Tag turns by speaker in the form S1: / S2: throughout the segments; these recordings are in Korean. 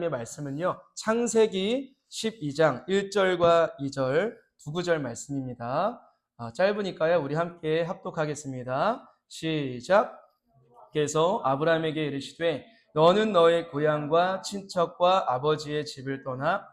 S1: 함께 말씀은요. 창세기 12장 1절과 2절 두 구절 말씀입니다. 짧으니까요. 우리 함께 합독하겠습니다. 시작. 께서 아브라함에게 이르시되 너는 너의 고향과 친척과 아버지의 집을 떠나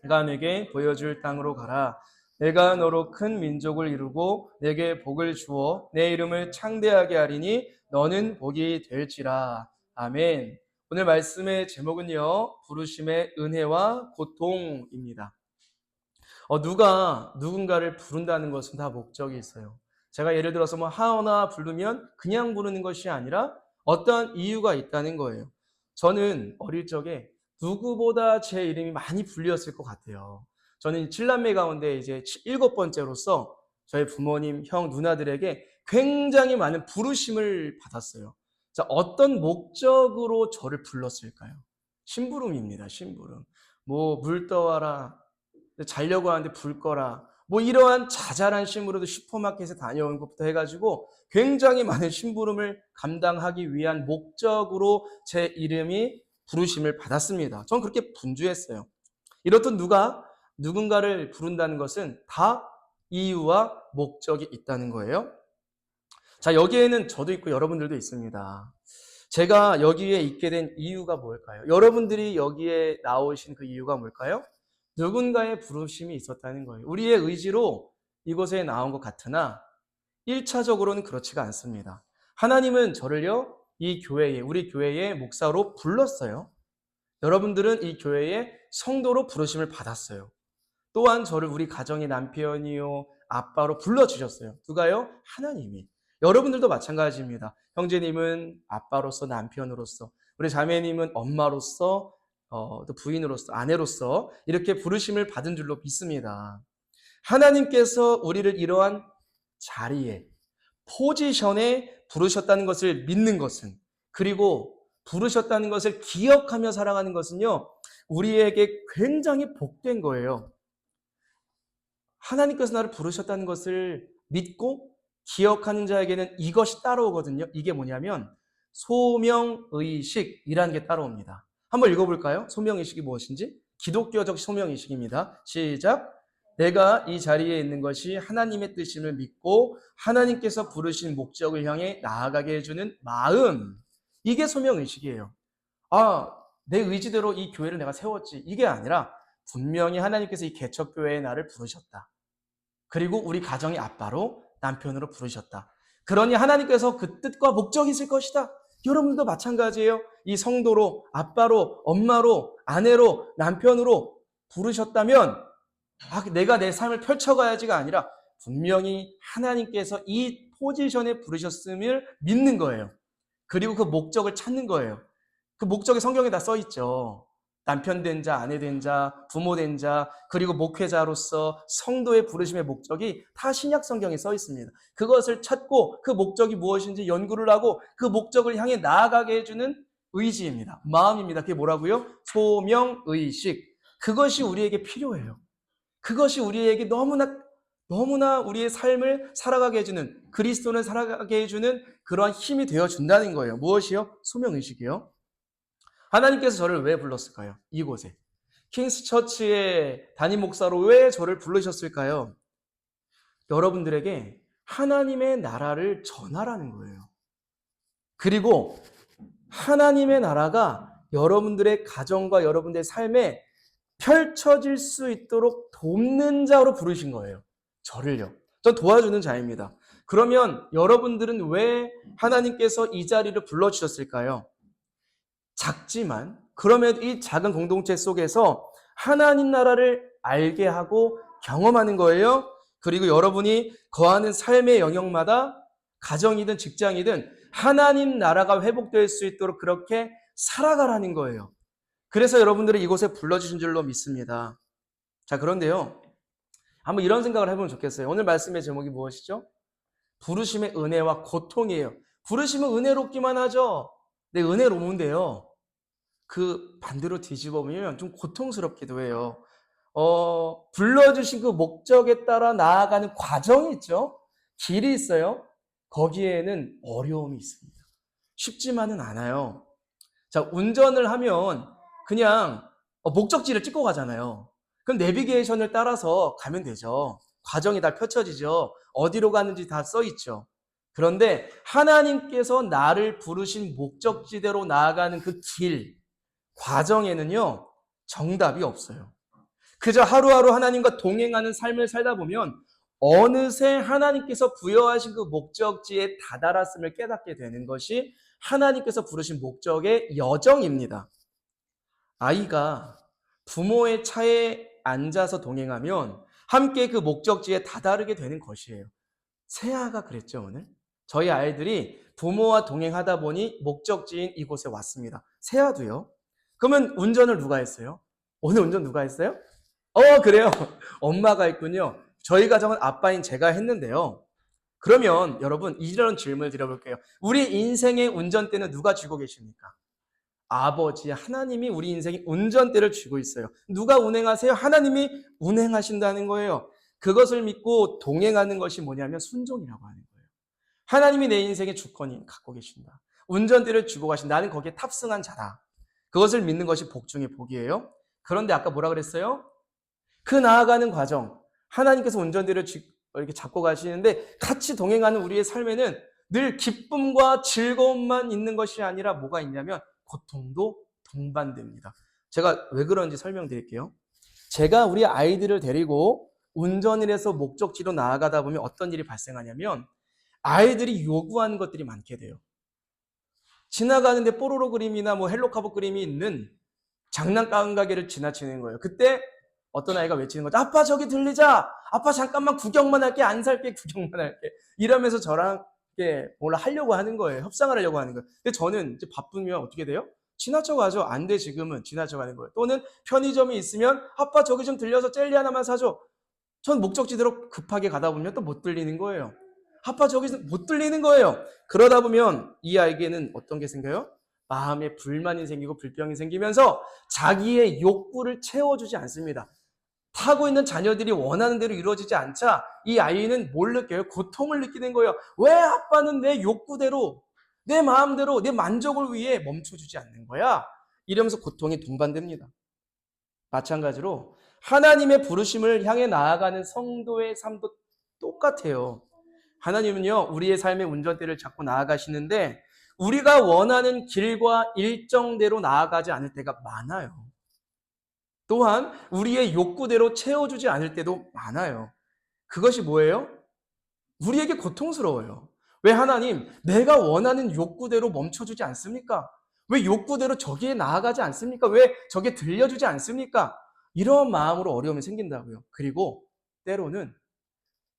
S1: 내가 내게 보여줄 땅으로 가라. 내가 너로 큰 민족을 이루고 내게 복을 주어 내 이름을 창대하게 하리니 너는 복이 될지라. 아멘. 오늘 말씀의 제목은요. 부르심의 은혜와 고통입니다. 누가 누군가를 부른다는 것은 다 목적이 있어요. 제가 예를 들어서 하나 부르면 그냥 부르는 것이 아니라 어떠한 이유가 있다는 거예요. 저는 어릴 적에 누구보다 제 이름이 많이 불렸을 것 같아요. 저는 7남매 가운데 이제 7번째로서 저희 부모님, 형, 누나들에게 굉장히 많은 부르심을 받았어요. 자, 어떤 목적으로 저를 불렀을까요? 심부름입니다, 심부름. 물 떠와라. 자려고 하는데 불 꺼라. 이러한 자잘한 심부름도 슈퍼마켓에 다녀온 것부터 해가지고 굉장히 많은 심부름을 감당하기 위한 목적으로 제 이름이 부르심을 받았습니다. 전 그렇게 분주했어요. 이렇듯 누군가를 부른다는 것은 다 이유와 목적이 있다는 거예요. 자, 여기에는 저도 있고 여러분들도 있습니다. 제가 여기에 있게 된 이유가 뭘까요? 여러분들이 여기에 나오신 그 이유가 뭘까요? 누군가의 부르심이 있었다는 거예요. 우리의 의지로 이곳에 나온 것 같으나 1차적으로는 그렇지가 않습니다. 하나님은 저를요, 우리 교회의 목사로 불렀어요. 여러분들은 이 교회의 성도로 부르심을 받았어요. 또한 저를 우리 가정의 남편이요, 아빠로 불러주셨어요. 누가요? 하나님이. 여러분들도 마찬가지입니다. 형제님은 아빠로서, 남편으로서, 우리 자매님은 엄마로서, 또 부인으로서, 아내로서 이렇게 부르심을 받은 줄로 믿습니다. 하나님께서 우리를 이러한 자리에, 포지션에 부르셨다는 것을 믿는 것은, 그리고 부르셨다는 것을 기억하며 살아가는 것은요, 우리에게 굉장히 복된 거예요. 하나님께서 나를 부르셨다는 것을 믿고 기억하는 자에게는 이것이 따라오거든요. 이게 뭐냐면 소명의식이라는 게 따라옵니다. 한번 읽어볼까요? 소명의식이 무엇인지? 기독교적 소명의식입니다. 시작. 내가 이 자리에 있는 것이 하나님의 뜻임을 믿고 하나님께서 부르신 목적을 향해 나아가게 해주는 마음. 이게 소명의식이에요. 내 의지대로 이 교회를 내가 세웠지. 이게 아니라 분명히 하나님께서 이 개척교회에 나를 부르셨다. 그리고 우리 가정의 아빠로, 남편으로 부르셨다. 그러니 하나님께서 그 뜻과 목적이 있을 것이다. 여러분도 마찬가지예요. 이 성도로, 아빠로, 엄마로, 아내로, 남편으로 부르셨다면 내가 내 삶을 펼쳐가야지가 아니라 분명히 하나님께서 이 포지션에 부르셨음을 믿는 거예요. 그리고 그 목적을 찾는 거예요. 그 목적이 성경에 다 써 있죠. 남편 된 자, 아내 된 자, 부모 된 자, 그리고 목회자로서 성도의 부르심의 목적이 다 신약 성경에 써 있습니다. 그것을 찾고 그 목적이 무엇인지 연구를 하고 그 목적을 향해 나아가게 해주는 의지입니다. 마음입니다. 그게 뭐라고요? 소명의식. 그것이 우리에게 필요해요. 그것이 우리에게 너무나 우리의 삶을 살아가게 해주는, 그리스도를 살아가게 해주는 그러한 힘이 되어준다는 거예요. 무엇이요? 소명의식이요. 하나님께서 저를 왜 불렀을까요? 이곳에. 킹스처치의 담임 목사로 왜 저를 부르셨을까요? 여러분들에게 하나님의 나라를 전하라는 거예요. 그리고 하나님의 나라가 여러분들의 가정과 여러분들의 삶에 펼쳐질 수 있도록 돕는 자로 부르신 거예요. 저를요. 저 도와주는 자입니다. 그러면 여러분들은 왜 하나님께서 이 자리를 불러주셨을까요? 작지만 그럼에도 이 작은 공동체 속에서 하나님 나라를 알게 하고 경험하는 거예요. 그리고 여러분이 거하는 삶의 영역마다 가정이든 직장이든 하나님 나라가 회복될 수 있도록 그렇게 살아가라는 거예요. 그래서 여러분들을 이곳에 불러주신 줄로 믿습니다. 자, 그런데요. 한번 이런 생각을 해보면 좋겠어요. 오늘 말씀의 제목이 무엇이죠? 부르심의 은혜와 고통이에요. 부르심은 은혜롭기만 하죠. 네, 은혜로운데요. 그 반대로 뒤집어 보면 좀 고통스럽기도 해요. 불러주신 그 목적에 따라 나아가는 과정이 있죠. 길이 있어요. 거기에는 어려움이 있습니다. 쉽지만은 않아요. 자, 운전을 하면 그냥 목적지를 찍고 가잖아요. 그럼 내비게이션을 따라서 가면 되죠. 과정이 다 펼쳐지죠. 어디로 가는지 다 써 있죠. 그런데 하나님께서 나를 부르신 목적지대로 나아가는 그 길, 과정에는요, 정답이 없어요. 그저 하루하루 하나님과 동행하는 삶을 살다 보면 어느새 하나님께서 부여하신 그 목적지에 다다랐음을 깨닫게 되는 것이 하나님께서 부르신 목적의 여정입니다. 아이가 부모의 차에 앉아서 동행하면 함께 그 목적지에 다다르게 되는 것이에요. 세아가 그랬죠, 오늘. 저희 아이들이 부모와 동행하다 보니 목적지인 이곳에 왔습니다. 세아도요. 그러면 운전을 누가 했어요? 오늘 운전 누가 했어요? 그래요. 엄마가 했군요. 저희 가정은 아빠인 제가 했는데요. 그러면 여러분 이런 질문을 드려볼게요. 우리 인생의 운전대는 누가 쥐고 계십니까? 아버지 하나님이 우리 인생의 운전대를 쥐고 있어요. 누가 운행하세요? 하나님이 운행하신다는 거예요. 그것을 믿고 동행하는 것이 뭐냐면 순종이라고 하는 거예요. 하나님이 내 인생의 주권이 갖고 계신다. 운전대를 쥐고 가신다. 나는 거기에 탑승한 자다. 그것을 믿는 것이 복 중의 복이에요. 그런데 아까 뭐라 그랬어요? 그 나아가는 과정, 하나님께서 운전대를 이렇게 잡고 가시는데 같이 동행하는 우리의 삶에는 늘 기쁨과 즐거움만 있는 것이 아니라 뭐가 있냐면 고통도 동반됩니다. 제가 왜 그런지 설명드릴게요. 제가 우리 아이들을 데리고 운전을 해서 목적지로 나아가다 보면 어떤 일이 발생하냐면 아이들이 요구하는 것들이 많게 돼요. 지나가는데 뽀로로 그림이나 뭐 헬로카보 그림이 있는 장난감 가게를 지나치는 거예요. 그때 어떤 아이가 외치는 거죠. 아빠 저기 들리자. 아빠 잠깐만 구경만 할게. 안 살게. 구경만 할게. 이러면서 저랑 뭘 하려고 하는 거예요. 협상을 하려고 하는 거예요. 근데 저는 이제 바쁘면 어떻게 돼요? 지나쳐가죠. 안 돼 지금은. 지나쳐가는 거예요. 또는 편의점이 있으면 아빠 저기 좀 들려서 젤리 하나만 사줘. 전 목적지대로 급하게 가다 보면 또 못 들리는 거예요. 아빠 저기 못 들리는 거예요. 그러다 보면 이 아이에게는 어떤 게 생겨요? 마음에 불만이 생기고 불평이 생기면서 자기의 욕구를 채워주지 않습니다. 타고 있는 자녀들이 원하는 대로 이루어지지 않자 이 아이는 뭘 느껴요? 고통을 느끼는 거예요. 왜 아빠는 내 욕구대로, 내 마음대로, 내 만족을 위해 멈춰주지 않는 거야? 이러면서 고통이 동반됩니다. 마찬가지로 하나님의 부르심을 향해 나아가는 성도의 삶도 똑같아요. 하나님은요, 우리의 삶의 운전대를 잡고 나아가시는데 우리가 원하는 길과 일정대로 나아가지 않을 때가 많아요. 또한 우리의 욕구대로 채워주지 않을 때도 많아요. 그것이 뭐예요? 우리에게 고통스러워요. 왜 하나님, 내가 원하는 욕구대로 멈춰주지 않습니까? 왜 욕구대로 저기에 나아가지 않습니까? 왜 저기에 들려주지 않습니까? 이런 마음으로 어려움이 생긴다고요. 그리고 때로는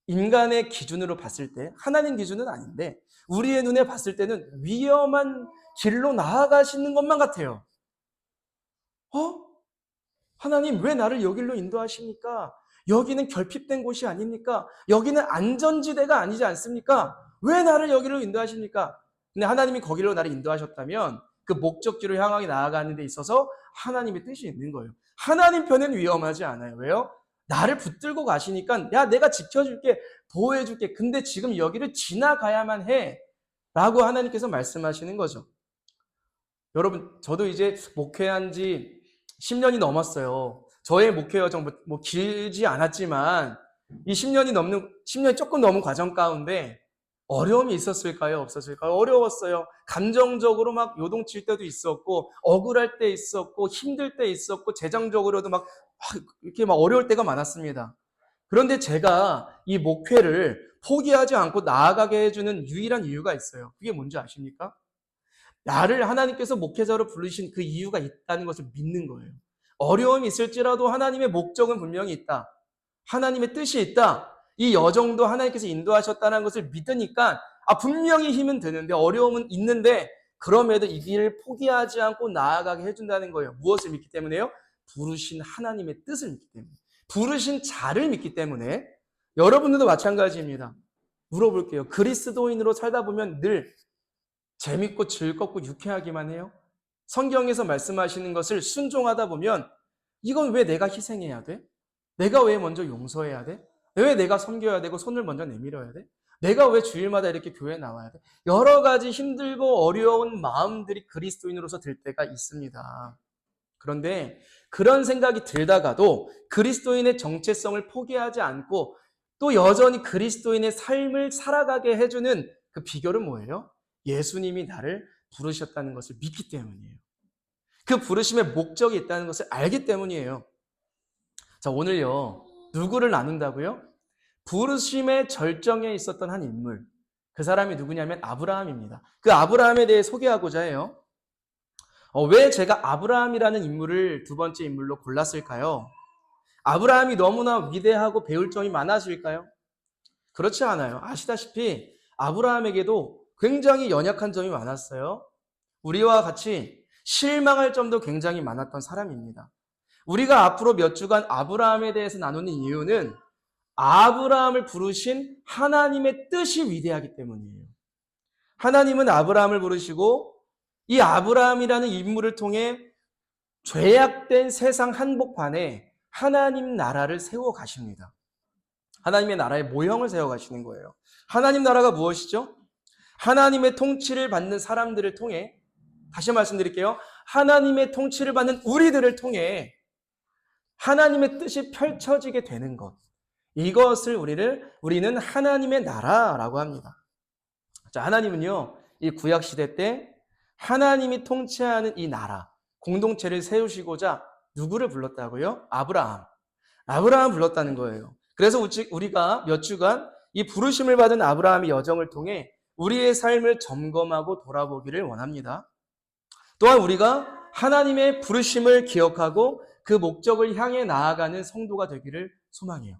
S1: 인간의 기준으로 봤을 때, 하나님 기준은 아닌데 우리의 눈에 봤을 때는 위험한 길로 나아가시는 것만 같아요. 하나님 왜 나를 여기로 인도하십니까? 여기는 결핍된 곳이 아닙니까? 여기는 안전지대가 아니지 않습니까? 왜 나를 여기로 인도하십니까? 근데 하나님이 거기로 나를 인도하셨다면 그 목적지로 향하게 나아가는 데 있어서 하나님의 뜻이 있는 거예요. 하나님 편은 위험하지 않아요. 왜요? 나를 붙들고 가시니까 야 내가 지켜줄게, 보호해줄게. 근데 지금 여기를 지나가야만 해 라고 하나님께서 말씀하시는 거죠. 여러분 저도 이제 목회한 지 10년이 넘었어요. 저의 목회 여정 뭐 길지 않았지만 이 10년이 조금 넘은 과정 가운데 어려움이 있었을까요? 없었을까요? 어려웠어요. 감정적으로 막 요동칠 때도 있었고 억울할 때 있었고 힘들 때 있었고 재정적으로도 막 이렇게 막 어려울 때가 많았습니다. 그런데 제가 이 목회를 포기하지 않고 나아가게 해주는 유일한 이유가 있어요. 그게 뭔지 아십니까? 나를 하나님께서 목회자로 부르신 그 이유가 있다는 것을 믿는 거예요. 어려움이 있을지라도 하나님의 목적은 분명히 있다. 하나님의 뜻이 있다. 이 여정도 하나님께서 인도하셨다는 것을 믿으니까 분명히 힘은 드는데 어려움은 있는데 그럼에도 이 길을 포기하지 않고 나아가게 해준다는 거예요. 무엇을 믿기 때문에요? 부르신 하나님의 뜻을 믿기 때문에. 부르신 자를 믿기 때문에. 여러분들도 마찬가지입니다. 물어볼게요. 그리스도인으로 살다 보면 늘 재밌고 즐겁고 유쾌하기만 해요? 성경에서 말씀하시는 것을 순종하다 보면 이건 왜 내가 희생해야 돼? 내가 왜 먼저 용서해야 돼? 왜 내가 섬겨야 되고 손을 먼저 내밀어야 돼? 내가 왜 주일마다 이렇게 교회에 나와야 돼? 여러 가지 힘들고 어려운 마음들이 그리스도인으로서 들 때가 있습니다. 그런데 그런 생각이 들다가도 그리스도인의 정체성을 포기하지 않고 또 여전히 그리스도인의 삶을 살아가게 해주는 그 비결은 뭐예요? 예수님이 나를 부르셨다는 것을 믿기 때문이에요. 그 부르심의 목적이 있다는 것을 알기 때문이에요. 자, 오늘요, 누구를 나눈다고요? 부르심의 절정에 있었던 한 인물. 그 사람이 누구냐면 아브라함입니다. 그 아브라함에 대해 소개하고자 해요. 왜 제가 아브라함이라는 인물을 두 번째 인물로 골랐을까요? 아브라함이 너무나 위대하고 배울 점이 많아질까요? 그렇지 않아요. 아시다시피 아브라함에게도 굉장히 연약한 점이 많았어요. 우리와 같이 실망할 점도 굉장히 많았던 사람입니다. 우리가 앞으로 몇 주간 아브라함에 대해서 나누는 이유는 아브라함을 부르신 하나님의 뜻이 위대하기 때문이에요. 하나님은 아브라함을 부르시고 이 아브라함이라는 인물을 통해 죄악된 세상 한복판에 하나님 나라를 세워 가십니다. 하나님의 나라의 모형을 세워 가시는 거예요. 하나님 나라가 무엇이죠? 하나님의 통치를 받는 사람들을 통해, 다시 말씀드릴게요. 하나님의 통치를 받는 우리들을 통해 하나님의 뜻이 펼쳐지게 되는 것. 이것을 우리는 하나님의 나라라고 합니다. 자, 하나님은요, 이 구약 시대 때 하나님이 통치하는 이 나라, 공동체를 세우시고자 누구를 불렀다고요? 아브라함 불렀다는 거예요. 그래서 우리가 몇 주간 이 부르심을 받은 아브라함의 여정을 통해 우리의 삶을 점검하고 돌아보기를 원합니다. 또한 우리가 하나님의 부르심을 기억하고 그 목적을 향해 나아가는 성도가 되기를 소망해요.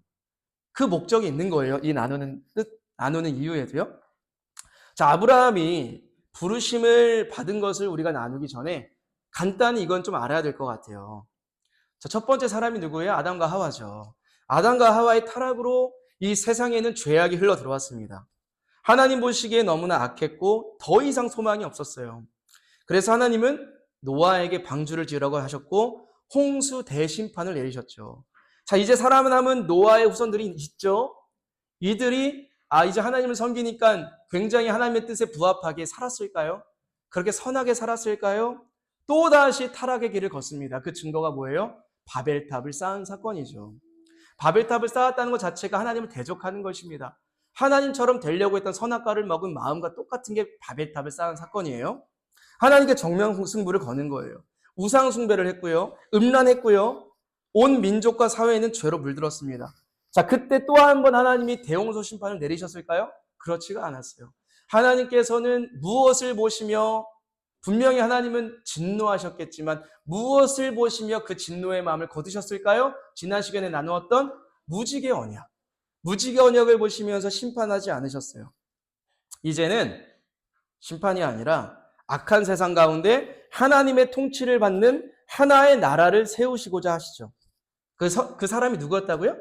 S1: 그 목적이 있는 거예요. 이 나누는 이유에도요. 자, 아브라함이 부르심을 받은 것을 우리가 나누기 전에 간단히 이건 좀 알아야 될 것 같아요. 자, 첫 번째 사람이 누구예요? 아담과 하와죠. 아담과 하와의 타락으로 이 세상에는 죄악이 흘러 들어왔습니다. 하나님 보시기에 너무나 악했고 더 이상 소망이 없었어요. 그래서 하나님은 노아에게 방주를 지으라고 하셨고 홍수 대심판을 내리셨죠. 자, 이제 살아남은 노아의 후손들이 있죠. 이들이 이제 하나님을 섬기니까 굉장히 하나님의 뜻에 부합하게 살았을까요? 그렇게 선하게 살았을까요? 또다시 타락의 길을 걷습니다. 그 증거가 뭐예요? 바벨탑을 쌓은 사건이죠. 바벨탑을 쌓았다는 것 자체가 하나님을 대적하는 것입니다. 하나님처럼 되려고 했던 선악과를 먹은 마음과 똑같은 게 바벨탑을 쌓은 사건이에요. 하나님께 정면승부를 거는 거예요. 우상 숭배를 했고요. 음란했고요. 온 민족과 사회에는 죄로 물들었습니다. 자, 그때 또 한 번 하나님이 대홍소 심판을 내리셨을까요? 그렇지가 않았어요. 하나님께서는 무엇을 보시며, 분명히 하나님은 진노하셨겠지만 무엇을 보시며 그 진노의 마음을 거두셨을까요? 지난 시간에 나누었던 무지개 언약을 보시면서 심판하지 않으셨어요. 이제는 심판이 아니라 악한 세상 가운데 하나님의 통치를 받는 하나의 나라를 세우시고자 하시죠. 그 사람이 누구였다고요?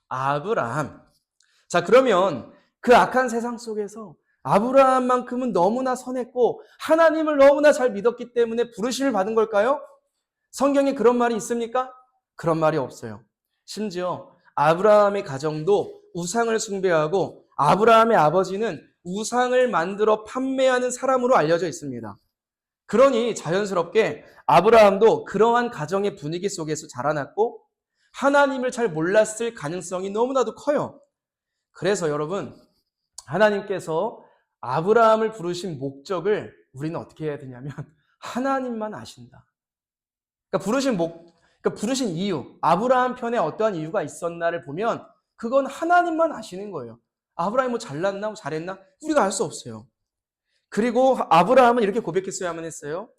S1: 아브라함. 자, 그러면 그 악한 세상 속에서 아브라함만큼은 너무나 선했고 하나님을 너무나 잘 믿었기 때문에 부르심을 받은 걸까요? 성경에 그런 말이 있습니까? 그런 말이 없어요. 심지어 아브라함의 가정도 우상을 숭배하고 아브라함의 아버지는 우상을 만들어 판매하는 사람으로 알려져 있습니다. 그러니 자연스럽게 아브라함도 그러한 가정의 분위기 속에서 자라났고 하나님을 잘 몰랐을 가능성이 너무나도 커요. 그래서 여러분, 하나님께서 아브라함을 부르신 목적을 우리는 어떻게 해야 되냐면 하나님만 아신다. 그러니까 부르신 이유, 아브라함 편에 어떠한 이유가 있었나를 보면 그건 하나님만 아시는 거예요. 아브라함이 뭐 잘났나, 뭐 잘했나? 우리가 알 수 없어요. 그리고 아브라함은 이렇게 고백했어야만 했어요.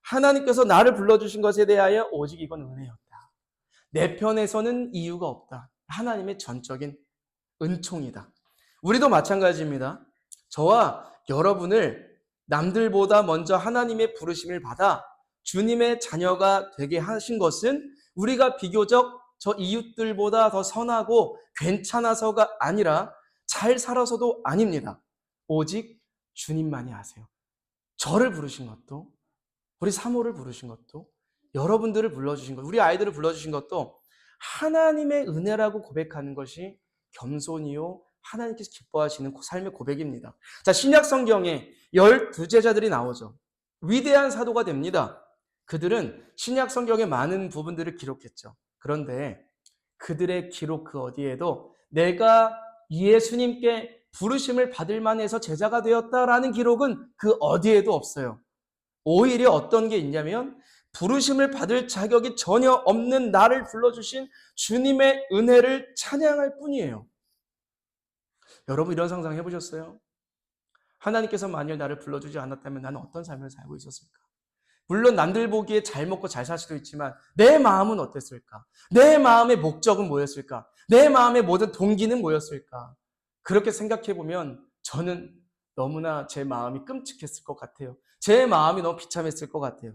S1: 하나님께서 나를 불러주신 것에 대하여 오직 이건 은혜였다. 내 편에서는 이유가 없다. 하나님의 전적인 은총이다. 우리도 마찬가지입니다. 저와 여러분을 남들보다 먼저 하나님의 부르심을 받아 주님의 자녀가 되게 하신 것은 우리가 비교적 저 이웃들보다 더 선하고 괜찮아서가 아니라 잘 살아서도 아닙니다. 오직 주님만이 아세요. 저를 부르신 것도, 우리 사모를 부르신 것도, 여러분들을 불러주신 것, 우리 아이들을 불러주신 것도 하나님의 은혜라고 고백하는 것이 겸손이요 하나님께서 기뻐하시는 삶의 고백입니다. 자, 신약 성경에 12제자들이 나오죠. 위대한 사도가 됩니다. 그들은 신약 성경의 많은 부분들을 기록했죠. 그런데 그들의 기록 그 어디에도 내가 예수님께 부르심을 받을 만해서 제자가 되었다라는 기록은 그 어디에도 없어요. 오히려 어떤 게 있냐면 부르심을 받을 자격이 전혀 없는 나를 불러주신 주님의 은혜를 찬양할 뿐이에요. 여러분 이런 상상 해보셨어요? 하나님께서 만일 나를 불러주지 않았다면 나는 어떤 삶을 살고 있었을까? 물론 남들 보기에 잘 먹고 잘 살 수도 있지만 내 마음은 어땠을까? 내 마음의 목적은 뭐였을까? 내 마음의 모든 동기는 뭐였을까? 그렇게 생각해 보면 저는 너무나 제 마음이 끔찍했을 것 같아요. 제 마음이 너무 비참했을 것 같아요.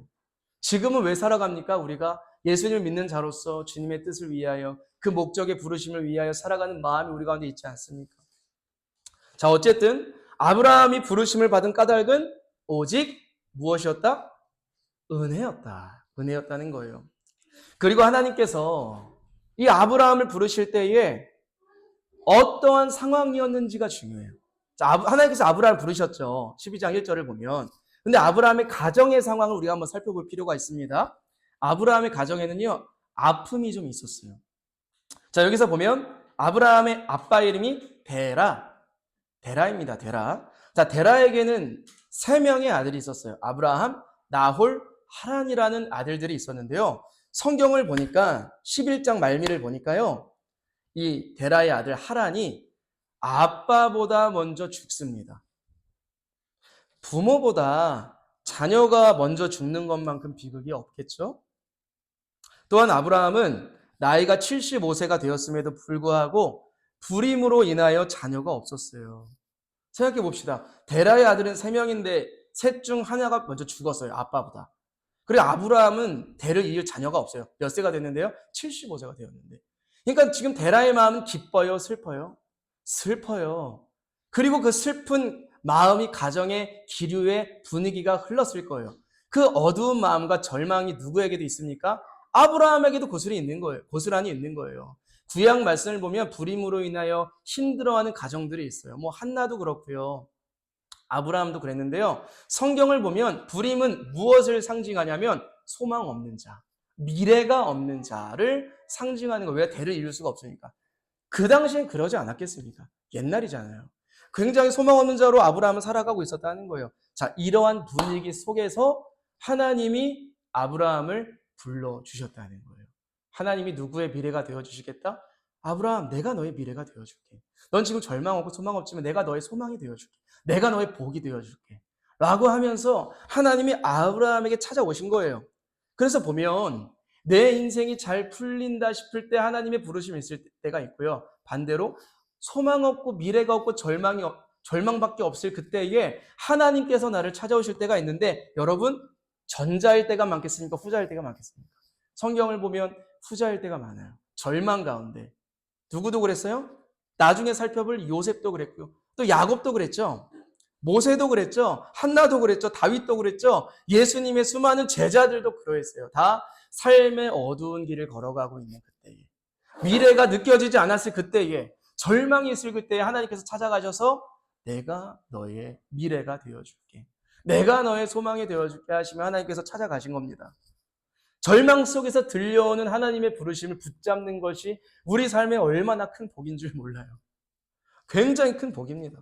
S1: 지금은 왜 살아갑니까? 우리가 예수님을 믿는 자로서 주님의 뜻을 위하여 그 목적의 부르심을 위하여 살아가는 마음이 우리 가운데 있지 않습니까? 자, 어쨌든 아브라함이 부르심을 받은 까닭은 오직 무엇이었다? 은혜였다. 은혜였다는 거예요. 그리고 하나님께서 이 아브라함을 부르실 때에 어떠한 상황이었는지가 중요해요. 자, 하나님께서 아브라함을 부르셨죠. 12장 1절을 보면. 근데 아브라함의 가정의 상황을 우리가 한번 살펴볼 필요가 있습니다. 아브라함의 가정에는요, 아픔이 좀 있었어요. 자, 여기서 보면 아브라함의 아빠 이름이 데라입니다. 데라. 자, 데라에게는 3명의 아들이 있었어요. 아브라함, 나홀, 하란이라는 아들들이 있었는데요. 성경을 보니까 11장 말미를 보니까요. 이 데라의 아들 하란이 아빠보다 먼저 죽습니다. 부모보다 자녀가 먼저 죽는 것만큼 비극이 없겠죠? 또한 아브라함은 나이가 75세가 되었음에도 불구하고 불임으로 인하여 자녀가 없었어요. 생각해 봅시다. 데라의 아들은 3명인데 셋 중 하나가 먼저 죽었어요. 아빠보다. 그리고 아브라함은 대를 이을 자녀가 없어요. 몇 세가 됐는데요? 75세가 되었는데. 그러니까 지금 데라의 마음은 기뻐요? 슬퍼요? 슬퍼요. 그리고 그 슬픈 마음이 가정의 기류의 분위기가 흘렀을 거예요. 그 어두운 마음과 절망이 누구에게도 있습니까? 아브라함에게도 고스란히 있는 거예요. 고스란히 있는 거예요. 구약 말씀을 보면 불임으로 인하여 힘들어하는 가정들이 있어요. 뭐 한나도 그렇고요. 아브라함도 그랬는데요. 성경을 보면 불임은 무엇을 상징하냐면 소망 없는 자, 미래가 없는 자를 상징하는 거예요. 왜 대를 이룰 수가 없으니까. 그 당시엔 그러지 않았겠습니까? 옛날이잖아요. 굉장히 소망 없는 자로 아브라함은 살아가고 있었다는 거예요. 자, 이러한 분위기 속에서 하나님이 아브라함을 불러주셨다는 거예요. 하나님이 누구의 미래가 되어주시겠다? 아브라함, 내가 너의 미래가 되어줄게. 넌 지금 절망 없고 소망 없지만 내가 너의 소망이 되어줄게. 내가 너의 복이 되어줄게. 라고 하면서 하나님이 아브라함에게 찾아오신 거예요. 그래서 보면 내 인생이 잘 풀린다 싶을 때 하나님의 부르심이 있을 때가 있고요. 반대로 소망 없고 미래가 없고 절망밖에 없을 그때에 하나님께서 나를 찾아오실 때가 있는데 여러분 전자일 때가 많겠습니까? 후자일 때가 많겠습니까? 성경을 보면 후자일 때가 많아요. 절망 가운데. 누구도 그랬어요? 나중에 살펴볼 요셉도 그랬고요. 또 야곱도 그랬죠. 모세도 그랬죠. 한나도 그랬죠. 다윗도 그랬죠. 예수님의 수많은 제자들도 그러했어요. 다 삶의 어두운 길을 걸어가고 있는 그때에 미래가 느껴지지 않았을 그때에 절망이 있을 그때에 하나님께서 찾아가셔서 내가 너의 미래가 되어줄게. 내가 너의 소망이 되어줄게 하시면 하나님께서 찾아가신 겁니다. 절망 속에서 들려오는 하나님의 부르심을 붙잡는 것이 우리 삶에 얼마나 큰 복인 줄 몰라요. 굉장히 큰 복입니다.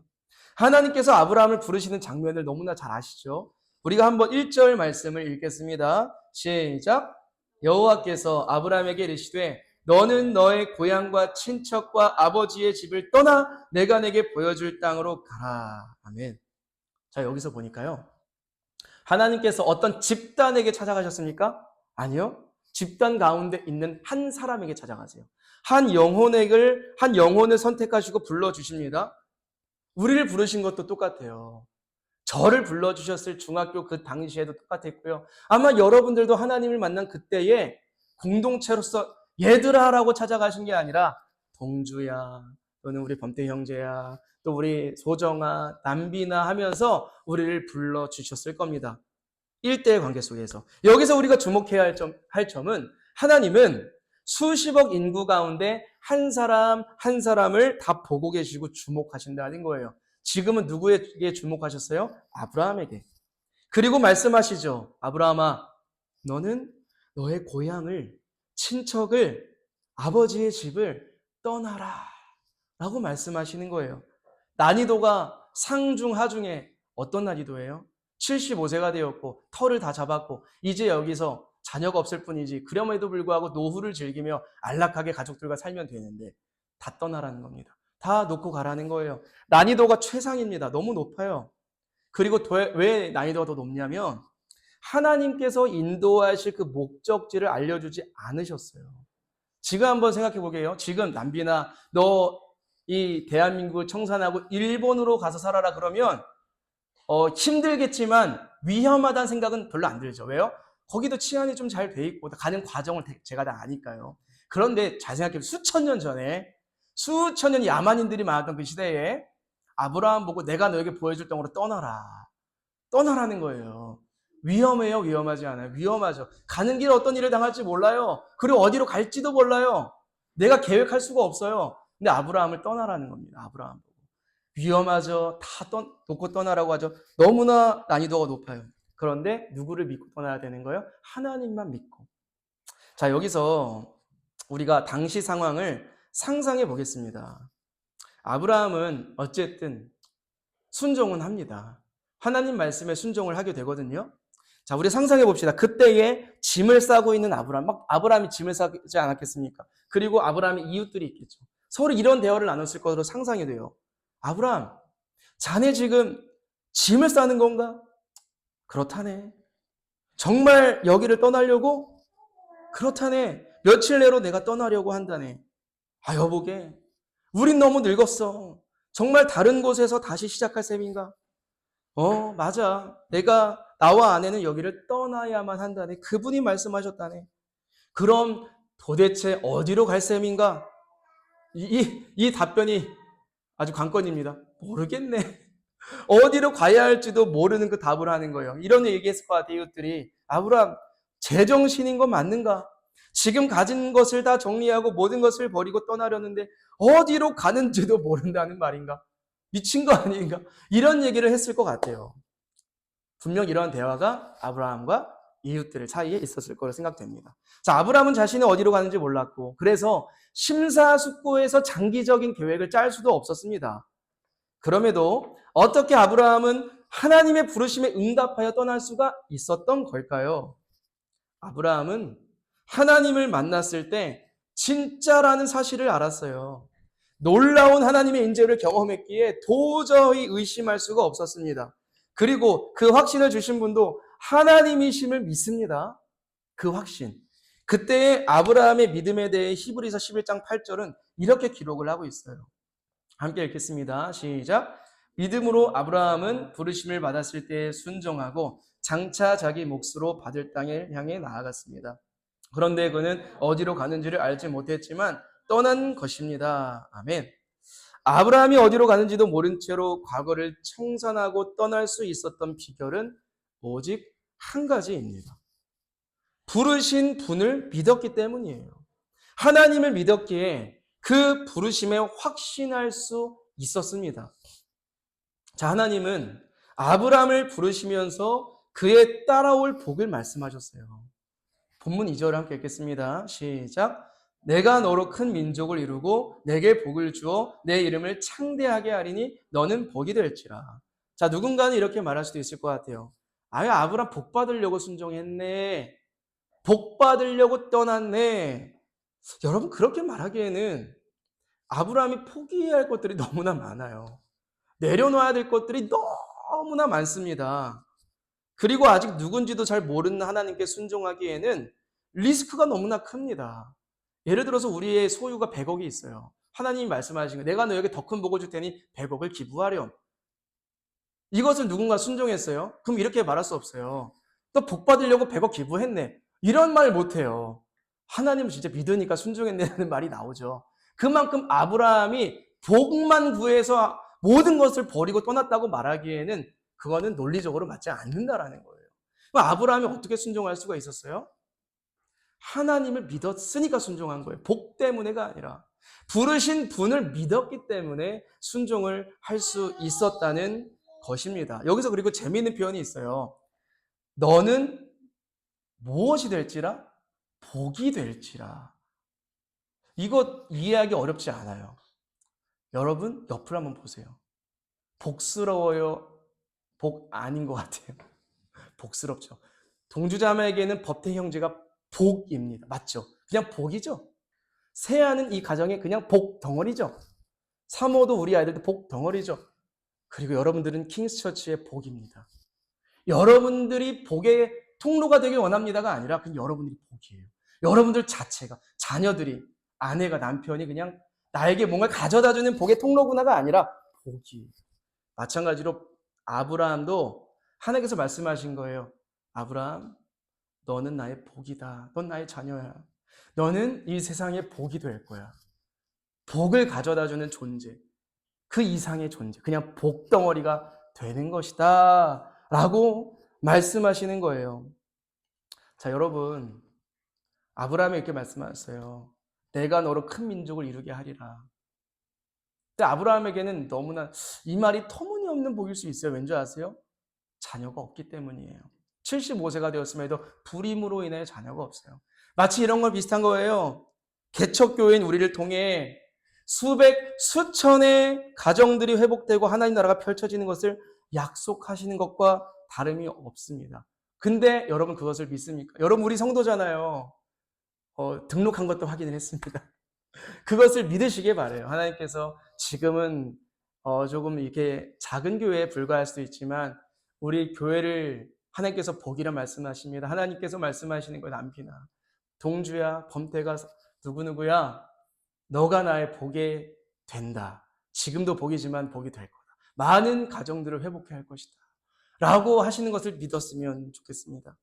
S1: 하나님께서 아브라함을 부르시는 장면을 너무나 잘 아시죠? 우리가 한번 1절 말씀을 읽겠습니다. 시작. 여호와께서 아브라함에게 이르시되 너는 너의 고향과 친척과 아버지의 집을 떠나 내가 내게 보여줄 땅으로 가라. 아멘. 자, 여기서 보니까요. 하나님께서 어떤 집단에게 찾아가셨습니까? 아니요. 집단 가운데 있는 한 사람에게 찾아가세요. 한 영혼을 선택하시고 불러주십니다. 우리를 부르신 것도 똑같아요. 저를 불러주셨을 중학교 그 당시에도 똑같았고요. 아마 여러분들도 하나님을 만난 그때에 공동체로서 얘들아라고 찾아가신 게 아니라 동주야, 또는 우리 범태 형제야, 또 우리 소정아, 남비나 하면서 우리를 불러주셨을 겁니다. 1대의 관계 속에서. 여기서 우리가 주목해야 할 점은 하나님은 수십억 인구 가운데 한 사람 한 사람을 다 보고 계시고 주목하신다는 거예요. 지금은 누구에게 주목하셨어요? 아브라함에게. 그리고 말씀하시죠. 아브라함아, 너는 너의 고향을, 친척을, 아버지의 집을 떠나라 라고 말씀하시는 거예요. 난이도가 상중 하중에 어떤 난이도예요? 75세가 되었고 털을 다 잡았고 이제 여기서 자녀가 없을 뿐이지, 그럼에도 불구하고 노후를 즐기며 안락하게 가족들과 살면 되는데 다 떠나라는 겁니다. 다 놓고 가라는 거예요. 난이도가 최상입니다. 너무 높아요. 그리고 왜 난이도가 더 높냐면 하나님께서 인도하실 그 목적지를 알려주지 않으셨어요. 지금 한번 생각해 보게요. 지금 남빈아, 너 이 대한민국을 청산하고 일본으로 가서 살아라 그러면 힘들겠지만 위험하다는 생각은 별로 안 들죠. 왜요? 거기도 치안이 좀 잘 돼 있고 가는 과정을 제가 다 아니까요. 그런데 잘 생각해, 수천 년 전에 수천 년 야만인들이 많았던 그 시대에 아브라함 보고 내가 너에게 보여줄 땅으로 떠나라. 떠나라는 거예요. 위험해요? 위험하지 않아요? 위험하죠. 가는 길에 어떤 일을 당할지 몰라요. 그리고 어디로 갈지도 몰라요. 내가 계획할 수가 없어요. 근데 아브라함을 떠나라는 겁니다. 아브라함 보고. 위험하죠. 다 놓고 떠나라고 하죠. 너무나 난이도가 높아요. 그런데 누구를 믿고 떠나야 되는 거예요? 하나님만 믿고. 자, 여기서 우리가 당시 상황을 상상해 보겠습니다. 아브라함은 어쨌든 순종은 합니다. 하나님 말씀에 순종을 하게 되거든요. 자, 우리 상상해 봅시다. 그때에 짐을 싸고 있는 아브라함, 막 아브라함이 짐을 싸지 않았겠습니까? 그리고 아브라함의 이웃들이 있겠죠. 서로 이런 대화를 나눴을 것으로 상상이 돼요. 아브라함, 자네 지금 짐을 싸는 건가? 그렇다네. 정말 여기를 떠나려고? 그렇다네. 며칠 내로 내가 떠나려고 한다네. 아, 여보게, 우린 너무 늙었어. 정말 다른 곳에서 다시 시작할 셈인가? 맞아. 나와 아내는 여기를 떠나야만 한다네. 그분이 말씀하셨다네. 그럼 도대체 어디로 갈 셈인가? 이 답변이 아주 관건입니다. 모르겠네. 어디로 가야 할지도 모르는 그 답을 하는 거예요. 이런 얘기했을 것 같아요, 이웃들이. 아브라함, 제정신인 거 맞는가? 지금 가진 것을 다 정리하고 모든 것을 버리고 떠나려는데 어디로 가는지도 모른다는 말인가? 미친 거 아닌가? 이런 얘기를 했을 것 같아요. 분명 이러한 대화가 아브라함과 이웃들 사이에 있었을 거로 생각됩니다. 자, 아브라함은 자신이 어디로 가는지 몰랐고, 그래서 심사숙고해서 장기적인 계획을 짤 수도 없었습니다. 그럼에도 어떻게 아브라함은 하나님의 부르심에 응답하여 떠날 수가 있었던 걸까요? 아브라함은 하나님을 만났을 때 진짜라는 사실을 알았어요. 놀라운 하나님의 인재를 경험했기에 도저히 의심할 수가 없었습니다. 그리고 그 확신을 주신 분도 하나님이심을 믿습니다. 그 확신. 그때의 아브라함의 믿음에 대해 히브리서 11장 8절은 이렇게 기록을 하고 있어요. 함께 읽겠습니다. 시작. 믿음으로 아브라함은 부르심을 받았을 때 순종하고 장차 자기 몫으로 받을 땅을 향해 나아갔습니다. 그런데 그는 어디로 가는지를 알지 못했지만 떠난 것입니다. 아멘. 아브라함이 어디로 가는지도 모른 채로 과거를 청산하고 떠날 수 있었던 비결은 오직 한 가지입니다. 부르신 분을 믿었기 때문이에요. 하나님을 믿었기에 그 부르심에 확신할 수 있었습니다. 자, 하나님은 아브라함을 부르시면서 그의 따라올 복을 말씀하셨어요. 본문 2절을 함께 읽겠습니다. 시작. 내가 너로 큰 민족을 이루고 내게 복을 주어 내 이름을 창대하게 하리니 너는 복이 될지라. 자, 누군가는 이렇게 말할 수도 있을 것 같아요. 아유, 아브라함 복 받으려고 순종했네. 복 받으려고 떠났네. 여러분, 그렇게 말하기에는 아브라함이 포기해야 할 것들이 너무나 많아요. 내려놔야 될 것들이 너무나 많습니다. 그리고 아직 누군지도 잘 모르는 하나님께 순종하기에는 리스크가 너무나 큽니다. 예를 들어서 우리의 소유가 100억이 있어요. 하나님이 말씀하신 거, 내가 너에게 더 큰 복을 줄 테니 100억을 기부하렴. 이것을 누군가 순종했어요? 그럼 이렇게 말할 수 없어요. 또 복 받으려고 100억 기부했네. 이런 말 못해요. 하나님을 진짜 믿으니까 순종했네라는 말이 나오죠. 그만큼 아브라함이 복만 구해서 모든 것을 버리고 떠났다고 말하기에는 그거는 논리적으로 맞지 않는다라는 거예요. 그럼 아브라함이 어떻게 순종할 수가 있었어요? 하나님을 믿었으니까 순종한 거예요. 복 때문에가 아니라 부르신 분을 믿었기 때문에 순종을 할 수 있었다는 것입니다. 여기서 그리고 재미있는 표현이 있어요. 너는 무엇이 될지라? 복이 될지라. 이거 이해하기 어렵지 않아요. 여러분 옆을 한번 보세요. 복스러워요? 복 아닌 것 같아요. 복스럽죠. 동주자매에게는 법태 형제가 복입니다. 맞죠? 그냥 복이죠. 세아는 이 가정에 그냥 복 덩어리죠. 사모도 우리 아이들도 복 덩어리죠. 그리고 여러분들은 킹스처치의 복입니다. 여러분들이 복의 통로가 되길 원합니다가 아니라 그냥 여러분들이 복이에요. 여러분들 자체가, 자녀들이, 아내가, 남편이 그냥 나에게 뭔가를 가져다주는 복의 통로구나가 아니라 복이. 마찬가지로 아브라함도 하나님께서 말씀하신 거예요. 아브라함, 너는 나의 복이다. 넌 나의 자녀야. 너는 이 세상의 복이 될 거야. 복을 가져다주는 존재. 그 이상의 존재. 그냥 복덩어리가 되는 것이다. 라고 말씀하시는 거예요. 자, 여러분. 아브라함이 이렇게 말씀하셨어요. 내가 너로 큰 민족을 이루게 하리라. 근데 아브라함에게는 너무나 이 말이 터무니없는 복일 수 있어요. 왠지 아세요? 자녀가 없기 때문이에요. 75세가 되었음에도 불임으로 인해 자녀가 없어요. 마치 이런 걸 비슷한 거예요. 개척교회인 우리를 통해 수백, 수천의 가정들이 회복되고 하나님 나라가 펼쳐지는 것을 약속하시는 것과 다름이 없습니다. 근데 여러분 그것을 믿습니까? 여러분 우리 성도잖아요. 등록한 것도 확인을 했습니다. 그것을 믿으시길 바라요. 하나님께서 지금은 조금 이렇게 작은 교회에 불과할 수도 있지만 우리 교회를 하나님께서 복이라 말씀하십니다. 하나님께서 말씀하시는 거예요. 남편아, 동주야, 범태가 누구누구야, 너가 나의 복이 된다. 지금도 복이지만 복이 될 거다. 많은 가정들을 회복해야 할 것이다. 라고 하시는 것을 믿었으면 좋겠습니다.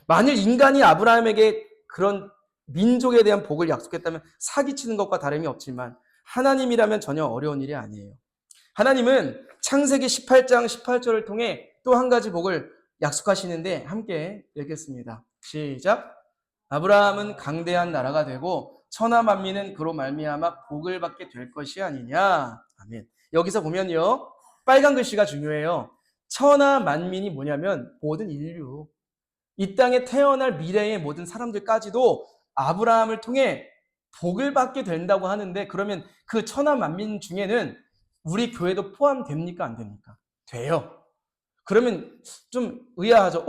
S1: 만일 인간이 아브라함에게 그런 민족에 대한 복을 약속했다면 사기치는 것과 다름이 없지만 하나님이라면 전혀 어려운 일이 아니에요. 하나님은 창세기 18장 18절을 통해 또 한 가지 복을 약속하시는데 함께 읽겠습니다. 시작. 아브라함은 강대한 나라가 되고 천하 만민은 그로 말미암아 복을 받게 될 것이 아니냐. 아멘. 여기서 보면요. 빨간 글씨가 중요해요. 천하 만민이 뭐냐면 모든 인류. 이 땅에 태어날 미래의 모든 사람들까지도 아브라함을 통해 복을 받게 된다고 하는데 그러면 그 천하 만민 중에는 우리 교회도 포함됩니까? 안 됩니까? 돼요. 그러면 좀 의아하죠.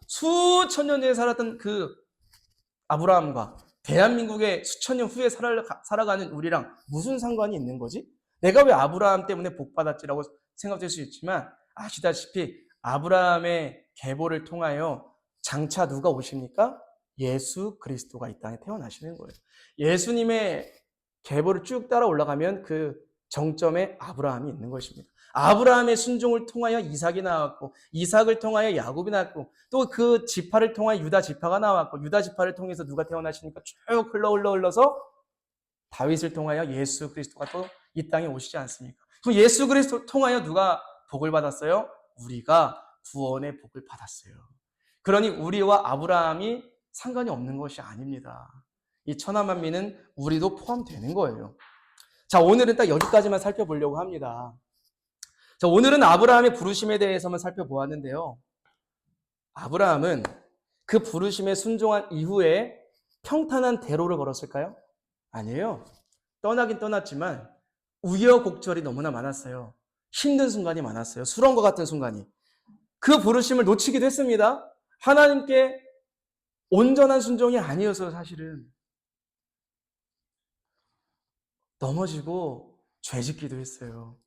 S1: 수천 년 전에 살았던 그 아브라함과 대한민국의 수천 년 후에 살아가는 우리랑 무슨 상관이 있는 거지? 내가 왜 아브라함 때문에 복 받았지라고 생각될 수 있지만 아시다시피 아브라함의 계보를 통하여 장차 누가 오십니까? 예수 그리스도가 이 땅에 태어나시는 거예요. 예수님의 계보를 쭉 따라 올라가면 그 정점에 아브라함이 있는 것입니다. 아브라함의 순종을 통하여 이삭이 나왔고 이삭을 통하여 야곱이 나왔고 또 그 지파를 통하여 유다 지파가 나왔고 유다 지파를 통해서 누가 태어나시니까 쭉 흘러서 다윗을 통하여 예수 그리스도가 또 이 땅에 오시지 않습니까? 그럼 예수 그리스도를 통하여 누가 복을 받았어요? 우리가 구원의 복을 받았어요. 그러니 우리와 아브라함이 상관이 없는 것이 아닙니다. 이 천하 만민은 우리도 포함되는 거예요. 자, 오늘은 딱 여기까지만 살펴보려고 합니다. 자, 오늘은 아브라함의 부르심에 대해서만 살펴보았는데요. 아브라함은 그 부르심에 순종한 이후에 평탄한 대로를 걸었을까요? 아니에요. 떠나긴 떠났지만 우여곡절이 너무나 많았어요. 힘든 순간이 많았어요. 수렁과 같은 순간이. 그 부르심을 놓치기도 했습니다. 하나님께 온전한 순종이 아니어서 사실은 넘어지고 죄짓기도 했어요.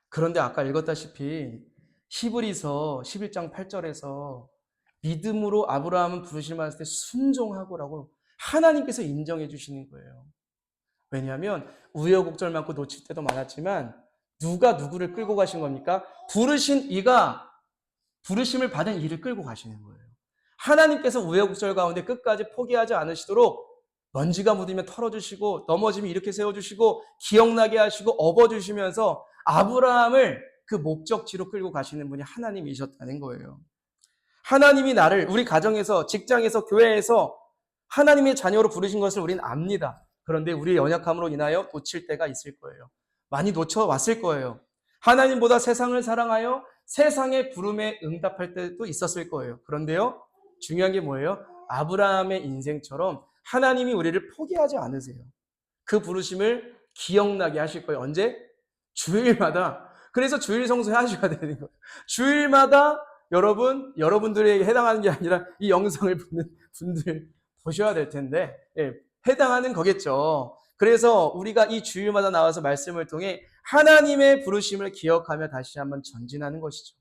S1: 그런데 아까 읽었다시피 히브리서 11장 8절에서 믿음으로 아브라함은 부르심을 받았을 때 순종하고라고 하나님께서 인정해 주시는 거예요. 왜냐하면 우여곡절 많고 놓칠 때도 많았지만 누가 누구를 끌고 가신 겁니까? 부르신 이가 부르심을 받은 이를 끌고 가시는 거예요. 하나님께서 우여곡절 가운데 끝까지 포기하지 않으시도록 먼지가 묻으면 털어주시고 넘어지면 이렇게 세워주시고 기억나게 하시고 업어주시면서 아브라함을 그 목적지로 끌고 가시는 분이 하나님이셨다는 거예요. 하나님이 나를 우리 가정에서 직장에서 교회에서 하나님의 자녀로 부르신 것을 우리는 압니다. 그런데 우리의 연약함으로 인하여 놓칠 때가 있을 거예요. 많이 놓쳐왔을 거예요. 하나님보다 세상을 사랑하여 세상의 부름에 응답할 때도 있었을 거예요. 그런데요, 중요한 게 뭐예요? 아브라함의 인생처럼 하나님이 우리를 포기하지 않으세요. 그 부르심을 기억나게 하실 거예요. 언제? 주일마다. 그래서 주일 성수 하셔야 되는 거예요. 주일마다 여러분들에게 해당하는 게 아니라 이 영상을 보는 분들 보셔야 될 텐데, 예, 해당하는 거겠죠. 그래서 우리가 이 주일마다 나와서 말씀을 통해 하나님의 부르심을 기억하며 다시 한번 전진하는 것이죠.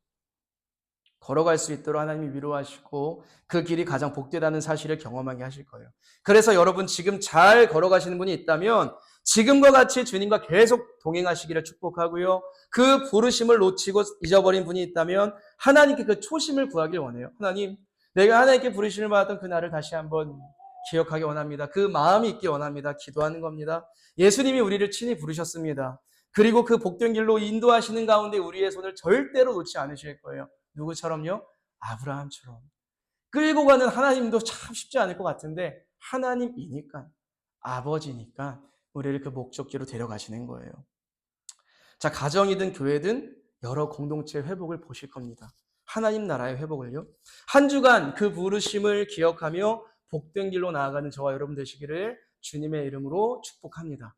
S1: 걸어갈 수 있도록 하나님이 위로하시고 그 길이 가장 복되다는 사실을 경험하게 하실 거예요. 그래서 여러분 지금 잘 걸어가시는 분이 있다면 지금과 같이 주님과 계속 동행하시기를 축복하고요. 그 부르심을 놓치고 잊어버린 분이 있다면 하나님께 그 초심을 구하길 원해요. 하나님, 내가 하나님께 부르심을 받았던 그날을 다시 한번 기억하기 원합니다. 그 마음이 있기 원합니다. 기도하는 겁니다. 예수님이 우리를 친히 부르셨습니다. 그리고 그 복된 길로 인도하시는 가운데 우리의 손을 절대로 놓지 않으실 거예요. 누구처럼요? 아브라함처럼. 끌고 가는 하나님도 참 쉽지 않을 것 같은데 하나님이니까, 아버지니까 우리를 그 목적지로 데려가시는 거예요. 자, 가정이든 교회든 여러 공동체의 회복을 보실 겁니다. 하나님 나라의 회복을요. 한 주간 그 부르심을 기억하며 복된 길로 나아가는 저와 여러분 되시기를 주님의 이름으로 축복합니다.